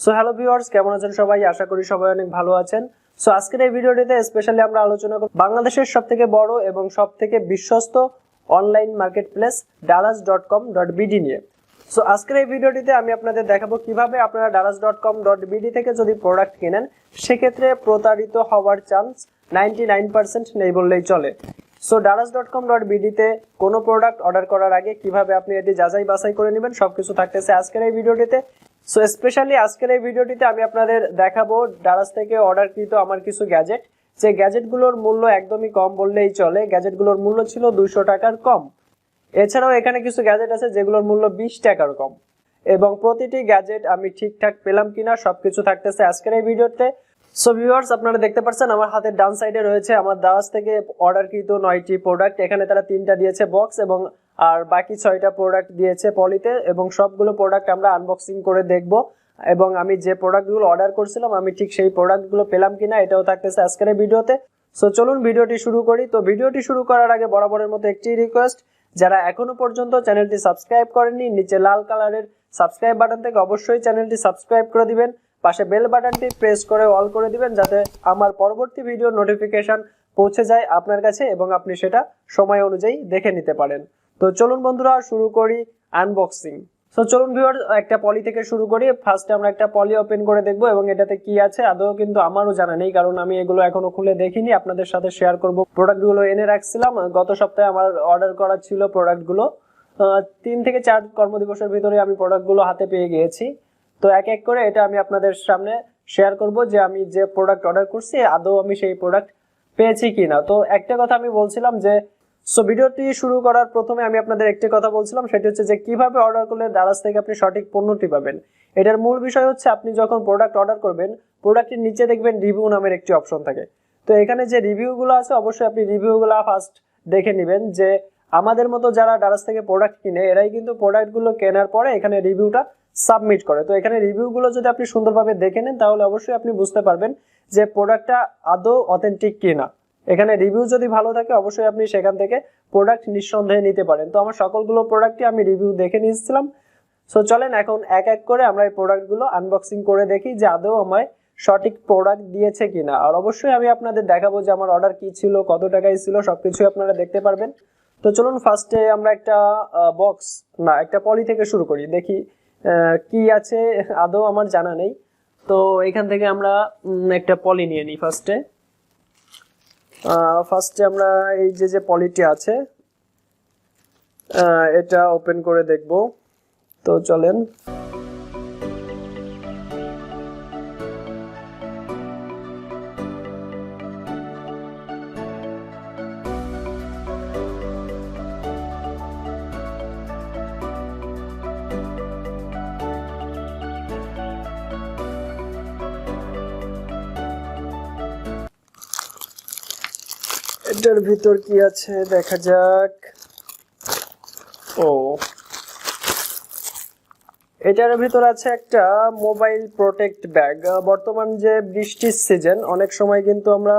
So hello viewers, কেমন আছেন সবাই? আশা করি সবাই অনেক ভালো আছেন। সো আজকের এই ভিডিওটিতে স্পেশালি আমরা আলোচনা করব বাংলাদেশের সবথেকে বড় এবং সবথেকে বিশ্বস্ত অনলাইন মার্কেটপ্লেস daraz.com.bd নিয়ে। সো আজকের এই ভিডিওটিতে আমি আপনাদের দেখাবো কিভাবে আপনারা daraz.com.bd থেকে যদি প্রোডাক্ট কেনেন সেক্ষেত্রে প্রতারিত হওয়ার চান্স 99% নেই বললেই চলে। সো daraz.com.bd তে কোনো প্রোডাক্ট অর্ডার করার আগে কিভাবে আপনি এটি যাচাই বাছাই করে নেবেন সবকিছু থাকতেছে আজকের এই ভিডিওটিতে। সো স্পেশালি আজকের এই ভিডিওটিতে আমি আপনাদের দেখাবো দারাজ থেকে অর্ডারকৃত আমার কিছু গ্যাজেট, যে গ্যাজেটগুলোর মূল্য একদমই কম বললেই চলে। গ্যাজেটগুলোর মূল্য ছিল 200 টাকার কম। এছাড়াও এখানে কিছু গ্যাজেট আছে যেগুলোর মূল্য 20 টাকার কম, এবং প্রতিটি গ্যাজেট আমি ঠিকঠাক পেলাম কিনা সবকিছু থাকতেছে আজকের এই ভিডিওতে। সো ভিউয়ার্স, আপনারা দেখতে পাচ্ছেন আমার হাতের ডান সাইডে রয়েছে আমার দারাজ থেকে অর্ডারকৃত 9টি প্রোডাক্ট। এখানে তারা 3টা দিয়েছে বক্স এবং আর বাকি 6টা প্রোডাক্ট দিয়েছে পলিতে, এবং সবগুলো প্রোডাক্ট আমরা আনবক্সিং করে দেখব এবং আমি যে প্রোডাক্টগুলো অর্ডার করছিলাম আমি ঠিক সেই প্রোডাক্টগুলো পেলাম কিনা এটাও থাকতেছে আজকের এই ভিডিওতে। সো চলুন ভিডিওটি শুরু করি। তো ভিডিওটি শুরু করার আগে বরাবরের মতো একটি রিকোয়েস্ট, যারা এখনো পর্যন্ত চ্যানেলটি সাবস্ক্রাইব করেননি নিচে লাল কালারের সাবস্ক্রাইব বাটন থেকে অবশ্যই চ্যানেলটি সাবস্ক্রাইব করে দিবেন, পাশে বেল বাটনটি প্রেস করে অল করে দিবেন যাতে আমার পরবর্তী ভিডিও নোটিফিকেশন পৌঁছে যায় আপনার কাছে এবং আপনি সেটা সময় অনুযায়ী দেখে নিতে পারেন। তো চলুন বন্ধুরা শুরু করি আনবক্সিং। সো চলুন ভিউয়ার, একটা পলি থেকে শুরু করি। ফার্স্টে আমরা একটা পলি ওপেন করে দেখব এবং এটাতে কি আছে আদৌ কিন্তু আমারও জানা নেই, কারণ আমি এগুলো এখনো খুলে দেখিনি। আপনাদের সাথে শেয়ার করব। প্রোডাক্টগুলো এনে রাখছিলাম, গত সপ্তাহে আমার অর্ডার করা ছিল প্রোডাক্টগুলো। 3 থেকে 4 কর্মদিবসের ভিতরে আমি প্রোডাক্টগুলো হাতে পেয়ে গিয়েছি। তো এক এক করে এটা আমি আপনাদের সামনে শেয়ার করব যে আমি যে প্রোডাক্ট অর্ডার করছি আদৌ আমি সেই প্রোডাক্ট পেয়েছি কিনা। তো একটা কথা আমি বলছিলাম যে ভিডিওটি শুরু করার প্রথমে আমি আপনাদের একটি কথা বলছিলাম, সেটি হচ্ছে যে কিভাবে অর্ডার করলে দারাজ থেকে আপনি সঠিক পণ্যটি পাবেন। এটার মূল বিষয় হচ্ছে আপনি যখন প্রোডাক্ট অর্ডার করবেন প্রোডাক্টের নিচে দেখবেন রিভিউ নামের একটি অপশন থাকে। তো এখানে যে রিভিউগুলো আছে অবশ্যই আপনি রিভিউগুলো ফার্স্ট দেখে নেবেন, যে আমাদের মতো যারা দারাজ থেকে প্রোডাক্ট কিনে এরাই কিন্তু প্রোডাক্টগুলো কেনার পরে এখানে রিভিউটা সাবমিট করে। তো এখানে রিভিউগুলো যদি আপনি সুন্দরভাবে দেখে নেন তাহলে অবশ্যই আপনি বুঝতে পারবেন যে প্রোডাক্টটা আদৌ অথেন্টিক কিনা। এখানে রিভিউ যদি ভালো থাকে অবশ্যই আপনি সেখান থেকে প্রোডাক্ট নিঃসন্দেহে নিতে পারেন। তো আমার সকলগুলো প্রোডাক্টই আমি রিভিউ দেখে নিয়েছিলাম। সো চলেন এখন এক এক করে আমরা এই প্রোডাক্টগুলো আনবক্সিং করে দেখি যে আদৌ আমায় সঠিক প্রোডাক্ট দিয়েছে কিনা। আর অবশ্যই আমি আপনাদের দেখাবো যে আমার অর্ডার কি ছিল, কত টাকায় ছিল, সবকিছুই আপনারা দেখতে পারবেন। তো চলুন ফার্স্টে আমরা একটা পলি থেকে শুরু করি, দেখি কি আছে আদৌ আমার জানা নেই। তো এখান থেকে আমরা একটা পলি নিয়ে নিই। ফার্স্টে আমরা এই যে পলিটি আছে এটা ওপেন করে দেখব। তো চলেন এটার ভিতর কি আছে দেখা যাক। এটার ভিতর আছে একটা মোবাইল প্রোটেক্ট ব্যাগ। বর্তমান যে বৃষ্টির সিজন, অনেক সময় কিন্তু আমরা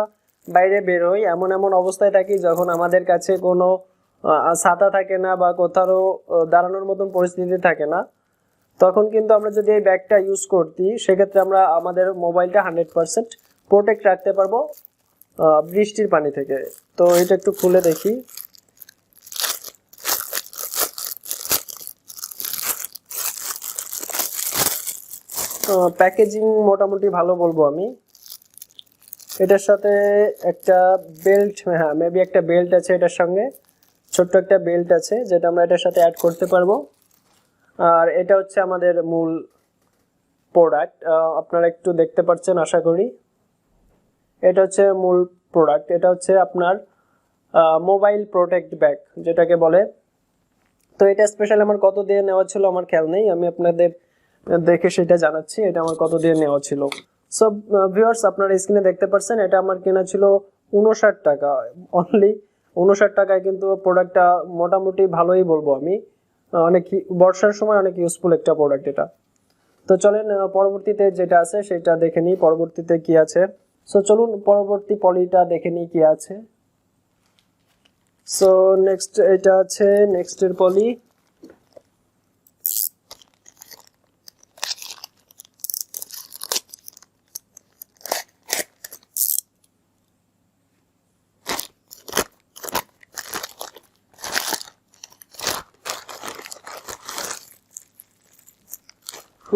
বাইরে বের হই, এমন এমন অবস্থায় থাকি যখন আমাদের কাছে কোনো ছাতা থাকে না বা কোথাও দাঁড়ানোর মতন পরিস্থিতি থাকে না। তখন কিন্তু আমরা যদি এই ব্যাগটা ইউজ করতি সেক্ষেত্রে আমরা আমাদের মোবাইলটা 100% প্রোটেক্ট রাখতে পারবো বৃষ্টির পানি থেকে। তো এটা একটু খুলে দেখি। প্যাকেজিং মোটামুটি ভালো বলবো আমি। এটার সাথে একটা বেল্ট, মেবি একটা বেল্ট আছে এটার সঙ্গে, ছোট্ট একটা বেল্ট আছে যেটা আমরা এটার সাথে অ্যাড করতে পারবো। আর এটা হচ্ছে আমাদের মূল প্রোডাক্ট, আপনারা একটু দেখতে পাচ্ছেন আশা করি। এটা হচ্ছে মূল প্রোডাক্ট, এটা হচ্ছে আপনার মোবাইল প্রোটেক্ট ব্যাগ যেটাকে বলে। তো এটা স্পেশাল আমার কত দিয়ে নেওয়া ছিল আমার খেয়াল নেই, আমি আপনাদের দেখে সেটা জানাচ্ছি এটা আমার কত দিয়ে নেওয়া ছিল। সো ভিউয়ার্স, আপনারা স্ক্রিনে দেখতে পাচ্ছেন এটা আমার কেনা ছিল 59 টাকা, অনলি 59 টাকায়। কিন্তু প্রোডাক্টটা মোটামুটি ভালোই বলবো আমি, অনেক বর্ষার সময় অনেক ইউজফুল একটা প্রোডাক্ট এটা। তো চলেন পরবর্তীতে যেটা আছে সেটা দেখে নিই, পরবর্তীতে কি আছে। সো চলুন পরবর্তী পলিটা দেখে নিই কি আছে। সো নেক্সট এটা আছে নেক্সটের পলি।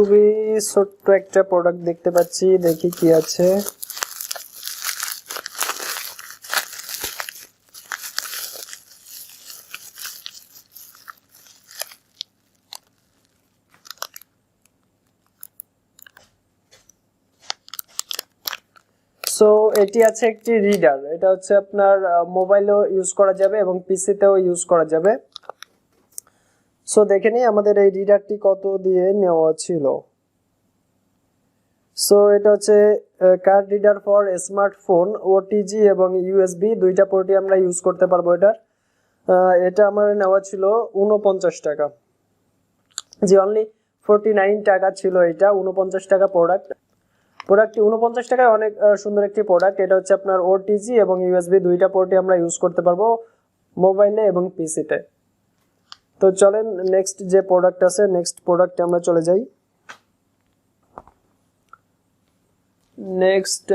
খুবই ছোট্ট একটা প্রোডাক্ট দেখতে পাচ্ছি, দেখি কি আছে। সো এটি আছে একটি রিডার, এটা হচ্ছে আপনার মোবাইলেও ইউজ করা যাবে এবং পিসিতেও ইউজ করা যাবে। সো দেখে নিই আমাদের এই রিডারটি কত দিয়ে নেওয়া ছিল। সো এটা হচ্ছে card reader for smartphone, OTG এবং ইউএসবি দুইটা পোর্টই আমরা ইউজ করতে পারবো এটার। এটা আমার নেওয়া ছিল 49 টাকা, জি অনলি 49 টাকা ছিল এটা, 49 টাকা প্রোডাক্টটি 49 টাকায় অনেক সুন্দর একটি প্রোডাক্ট। এটা হচ্ছে আপনার ওটিজি এবং ইউএসবি দুইটা পোর্টই আমরা ইউজ করতে পারবো মোবাইলে এবং পিসিতে। তো চলেন নেক্সট যে প্রোডাক্ট আছে, নেক্সট প্রোডাক্টে আমরা চলে যাই। নেক্সট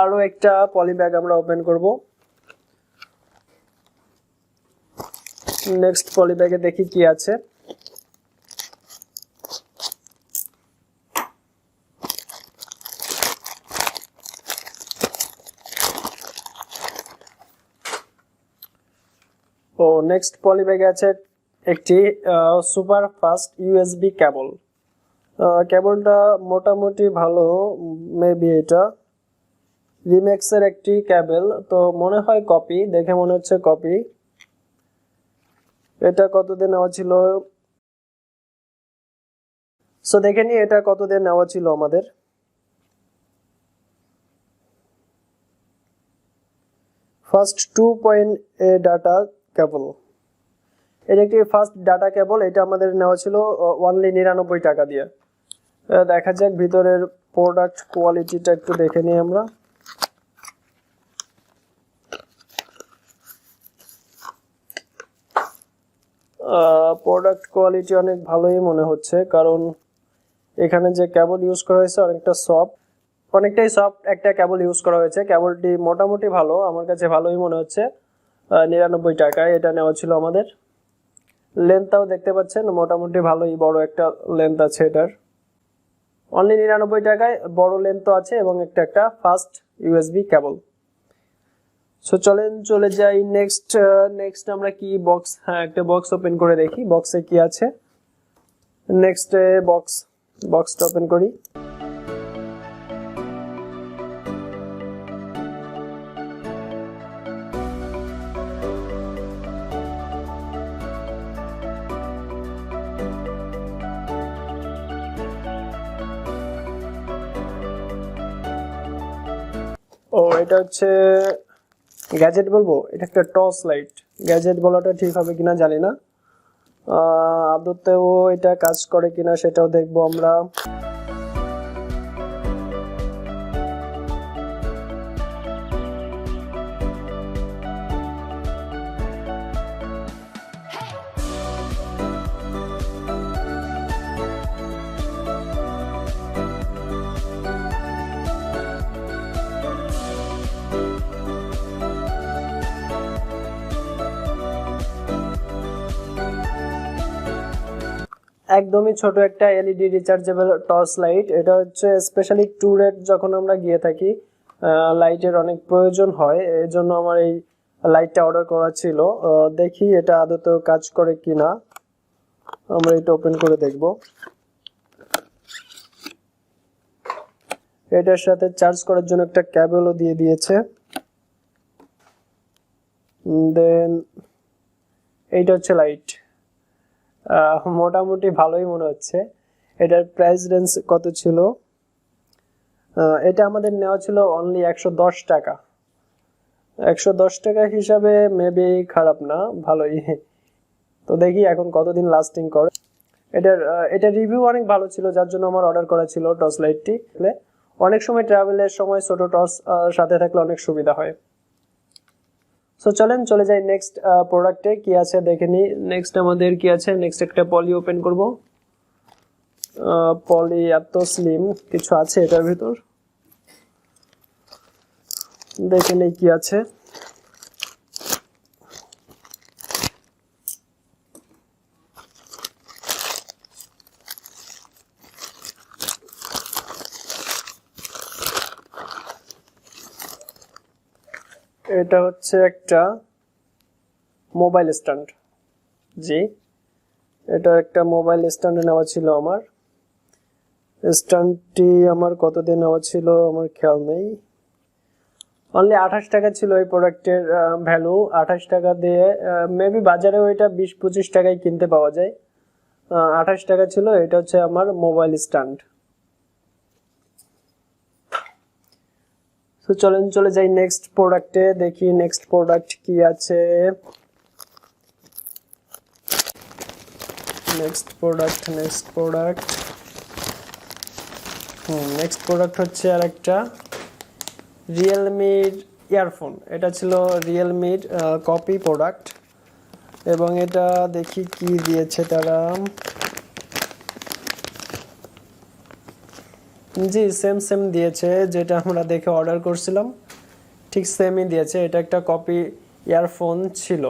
আরো একটা পলি ব্যাগ আমরা ওপেন করব। নেক্সট পলি ব্যাগে দেখি কি আছে। ও নেক্সট পলি ব্যাগে আছে একটি সুপার ফাস্ট ইউএসবি কেবল। কেবলটা মোটামুটি ভালো, মেবি এটা রিম্যাক্সের একটি কেবল, তো মনে হয় কপি, দেখে মনে হচ্ছে কপি। এটা কত দিয়ে নেওয়া ছিল, সো দেখে নি এটা কত দিয়ে নেওয়া ছিল আমাদের। ফার্স্ট 2.a ডাটা কেবল, এটা একটি ফার্স্ট ডাটা কেবল, এটা আমাদের নেওয়া ছিল অনলি 99 টাকা দিয়ে। দেখা যাক ভিতরের প্রোডাক্ট কোয়ালিটিটা একটু দেখে নিই আমরা। প্রোডাক্ট কোয়ালিটি অনেক ভালোই মনে হচ্ছে, কারণ এখানে যে কেবল ইউজ করা হয়েছে অনেকটাই সফট একটা কেবল ইউজ করা হয়েছে। কেবলটি মোটামুটি ভালো, আমার কাছে ভালোই মনে হচ্ছে। 99 টাকায় এটা নেওয়া ছিল আমাদের। লেন্থটাও দেখতে পাচ্ছেন মোটামুটি ভালোই বড় একটা লেন্থ আছে এটার। অনলি 99 টাকায় বড় লেন্থ আছে এবং একটা ফাস্ট ইউএসবি কেবল। সো চলেন চলে যাই নেক্সট আমরা কি বক্স, হ্যাঁ একটা বক্স ওপেন করে দেখি বক্সে কি আছে। নেক্সট বক্সটা ওপেন করি। ও এটা হচ্ছে গ্যাজেট বলবো, এটা একটা টর্চ লাইট। গ্যাজেট বলাটা ঠিক হবে কিনা জানি না, আদতেও এটা কাজ করে কিনা সেটাও দেখবো আমরা। একদমই ছোট একটা এলইডি রিচার্জেবল টর্চ লাইট। এটা হচ্ছে স্পেশালি ট্যুরে যখন আমরা গিয়ে থাকি, লাইটের অনেক প্রয়োজন হয়, এই জন্য আমার এই লাইটটা অর্ডার করা ছিল। দেখি এটা আদতেও কাজ করে কিনা, আমরা এটা ওপেন করে দেখব। এটার সাথে চার্জ করার জন্য একটা কেবলও দিয়ে দিয়েছে। দেন এইটা হচ্ছে লাইট, মোটামুটি ভালোই মনে হচ্ছে। এটার প্রাইস রেঞ্জ কত ছিল, এটা আমাদের নেওয়া ছিল অনলি 110 টাকা। 110 টাকা হিসাবে মেবি খারাপ না, ভালোই। তো দেখি এখন কতদিন লাস্টিং করে। এটা রিভিউ অনেক ভালো ছিল, যার জন্য আমার অর্ডার করা ছিল টর্চ লাইটটি। অনেক সময় ট্রাভেলের সময় ছোট টর্চ সাথে থাকলে অনেক সুবিধা হয়। সো চলেন চলে যাই নেক্সট প্রোডাক্টে কি আছে দেখে নিই। নেক্সট আমাদের কি আছে, নেক্সট একটা পলি ওপেন করব। পলি এত স্লিম কিছু আছে এটার ভিতর, দেখে নেই কি আছে। এটা হচ্ছে একটা মোবাইল স্ট্যান্ড। জি, এটা একটা মোবাইল স্ট্যান্ড নেওয়া ছিল আমার। স্ট্যান্ডটি আমার কত দিয়ে নেওয়া ছিল আমার খেয়াল নেই। অনলি 28 টাকা ছিল এই প্রোডাক্টের ভ্যালু। 28 টাকা দিয়ে মেবি বাজারে ওইটা 20-25 টাকায় কিনতে পাওয়া যায়। 28 টাকা ছিল। এটা হচ্ছে আমার মোবাইল স্ট্যান্ড। তো চলেন চলে যাই নেক্সট প্রোডাক্টে, দেখি নেক্সট প্রোডাক্ট কি আছে। নেক্সট প্রোডাক্ট নেক্সট প্রোডাক্ট হচ্ছে আর একটা রিয়েলমির ইয়ারফোন। এটা ছিল রিয়েলমির কপি প্রোডাক্ট, এবং এটা দেখি কি দিয়েছে তারা। জি, সেম দিয়েছে, যেটা আমরা দেখে অর্ডার করছিলাম ঠিক সেমই দিয়েছে। এটা একটা কপি ইয়ারফোন ছিল।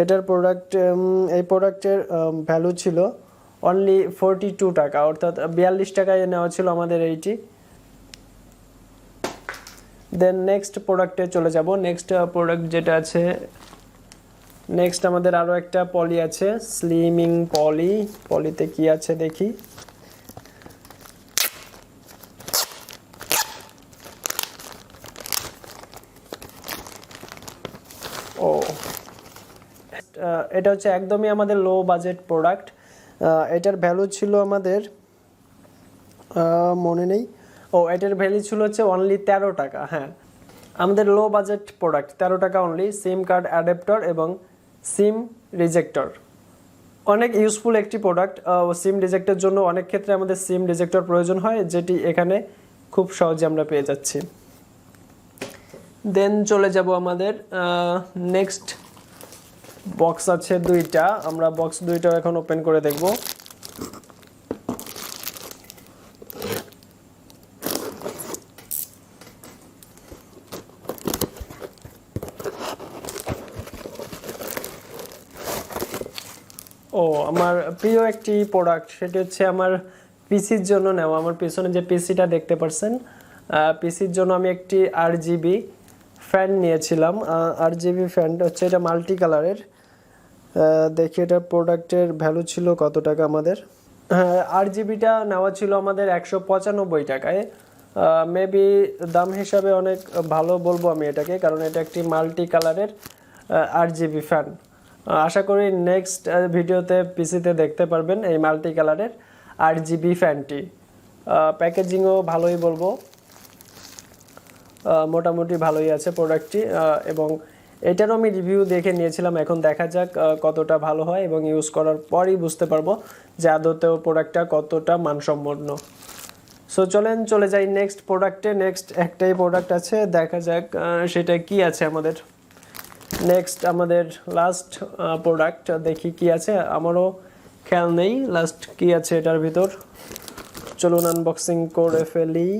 এটার এই প্রোডাক্টের ভ্যালু ছিল অনলি 42 টাকা, অর্থাৎ 42 টাকায় নেওয়া ছিল আমাদের এইটি। দেন নেক্সট প্রোডাক্টে চলে যাব। নেক্সট প্রোডাক্ট যেটা আছে, নেক্সট আমাদের আরও একটা পলি আছে, স্লিমিং পলি। পলিতে কি আছে দেখি। ও, এটা হচ্ছে একদমই আমাদের লো বাজেট প্রোডাক্ট। এটার ভ্যালু ছিল আমাদের মনে নেই। এটার ভ্যালু ছিল হচ্ছে অনলি 13 টাকা। হ্যাঁ, আমাদের লো বাজেট প্রোডাক্ট 13 টাকা অনলি। সিম কার্ড অ্যাডাপ্টার এবং সিম রিজেক্টর, অনেক ইউজফুল একটি প্রোডাক্ট। সিম রিজেক্টের জন্য অনেক ক্ষেত্রে আমাদের সিম রিজেক্টর প্রয়োজন হয়, যেটি এখানে খুব সহজে আমরা পেয়ে যাচ্ছি। দেন চলে যাব আমাদের নেক্সট বক্স আছে দুইটা। আমরা বক্স দুইটা এখন ওপেন করে দেখব। আমার প্রিয় একটি প্রোডাক্ট, সেটি হচ্ছে আমার পিসির জন্য নেওয়া। আমার পিছনে যে পিসিটা দেখতে পাচ্ছেন, পিসির জন্য আমি একটি RGB ফ্যান নিয়েছিলাম। RGB ফ্যানটা হচ্ছে এটা মাল্টি কালারের। দেখি এটা প্রোডাক্টের ভ্যালু ছিল কত টাকা আমাদের। RGBটা নেওয়া ছিল আমাদের 195 টাকায়। মেবি দাম হিসাবে অনেক ভালো বলবো আমি এটাকে, কারণ এটা একটি মাল্টি কালারের RGB ফ্যান। আশা করি নেক্সট ভিডিওতে পিসিতে দেখতে পারবেন এই মাল্টি কালারের RGB ফ্যানটি। প্যাকেজিংও ভালোই বলবো, মোটামুটি ভালোই আছে প্রোডাক্টটি। এবং এটারও আমি রিভিউ দেখে নিয়েছিলাম। এখন দেখা যাক কতটা ভালো হয়, এবং ইউজ করার পরই বুঝতে পারবো যে আদতেও প্রোডাক্টটা কতটা মানসম্পন্ন। সো চলেন চলে যাই নেক্সট প্রোডাক্টে। নেক্সট একটাই প্রোডাক্ট আছে, দেখা যাক সেটা কি আছে আমাদের। নেক্সট আমাদের লাস্ট প্রোডাক্ট, দেখি কি আছে, আমারও খেয়াল নেই লাস্ট কি আছে এটার ভিতর। চলুন আনবক্সিং করে ফেলি।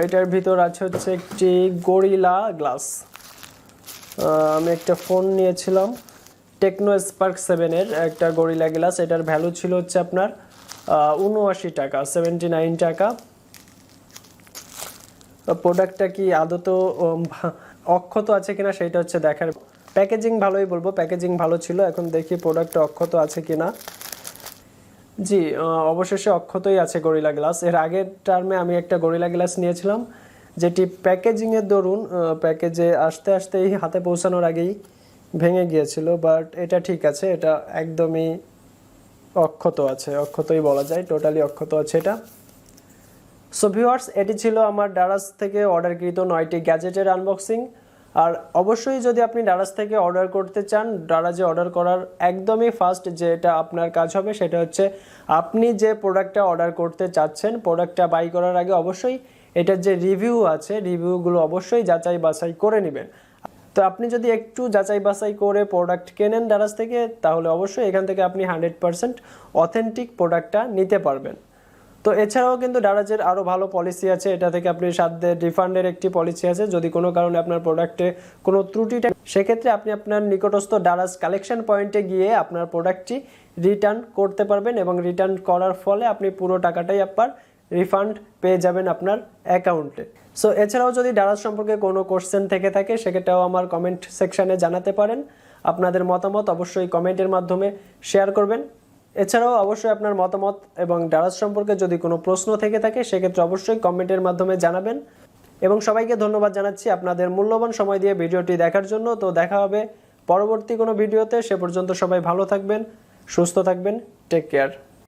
এটার ভিতর আছে হচ্ছে একটি গরিলা গ্লাস। আমি একটা ফোন নিয়েছিলাম টেকনো স্পার্ক 7 এর একটা গরিলা গ্লাস। এটার ভ্যালু ছিল হচ্ছে আপনার 79 টাকা, 79 টাকা। প্রোডাক্টটা কি আদত অক্ষত আছে কিনা সেটা হচ্ছে দেখার। প্যাকেজিং ভালোই বলবো, প্যাকেজিং ভালো ছিল। এখন দেখি প্রোডাক্টটা অক্ষত আছে কিনা। জি, অবশেষে অক্ষতই আছে গরিলা গ্লাস। এর আগের টার্মে আমি একটা গরিলা গ্লাস নিয়েছিলাম, যেটি প্যাকেজিংয়ের দরুন প্যাকেজে আস্তে আস্তেই হাতে পৌঁছানোর আগেই ভেঙে গিয়েছিল। বাট এটা ঠিক আছে, এটা একদমই অক্ষত আছে, অক্ষতই বলা যায়, টোটালি অক্ষত আছে এটা। সো ভিউয়ার্স, এটি ছিল আমার ডারাজ থেকে অর্ডারকৃত 9টি গ্যাজেটের আনবক্সিং। আর অবশ্যই যদি আপনি ডারাজ থেকে অর্ডার করতে চান, ডারাজে অর্ডার করার একদমই ফার্স্ট যেটা আপনার কাজ হবে সেটা হচ্ছে আপনি যে প্রোডাক্টটা অর্ডার করতে চাচ্ছেন, প্রোডাক্টটা বাই করার আগে অবশ্যই এটার যে রিভিউ আছে, রিভিউগুলো অবশ্যই যাচাই বাছাই করে নেবেন। তো আপনি যদি একটু যাচাই বাছাই করে প্রোডাক্ট কেনেন ডারাজ থেকে, তাহলে অবশ্যই এখান থেকে আপনি 100% অথেন্টিক প্রোডাক্টটা নিতে পারবেন। তো এছাড়াও কিন্তু দারাজের আরও ভালো পলিসি আছে, এটা থেকে আপনি 7 দিনের রিফান্ডের একটি পলিসি আছে। যদি কোনো কারণে আপনার প্রোডাক্টে কোনো ত্রুটি থাকে সেক্ষেত্রে আপনি আপনার নিকটস্থ দারাজ কালেকশন পয়েন্টে গিয়ে আপনার প্রোডাক্টটি রিটার্ন করতে পারবেন এবং রিটার্ন করার ফলে আপনি পুরো টাকাটাই আপনার রিফান্ড পেয়ে যাবেন আপনার অ্যাকাউন্টে। সো এছাড়াও যদি দারাজ সম্পর্কে কোনো কোশ্চেন থেকে থাকে সেটাও আমার কমেন্ট সেকশানে জানাতে পারেন। আপনাদের মতামত অবশ্যই কমেন্টের মাধ্যমে শেয়ার করবেন। এছাড়াও অবশ্যই আপনার মতামত এবং দারাজ সম্পর্কে যদি কোনো প্রশ্ন থেকে থাকে সেক্ষেত্রে অবশ্যই কমেন্টের মাধ্যমে জানাবেন। এবং সবাইকে ধন্যবাদ জানাচ্ছি আপনাদের মূল্যবান সময় দিয়ে ভিডিওটি দেখার জন্য। তো দেখা হবে পরবর্তী কোনো ভিডিওতে, সে পর্যন্ত সবাই ভালো থাকবেন, সুস্থ থাকবেন, টেক কেয়ার।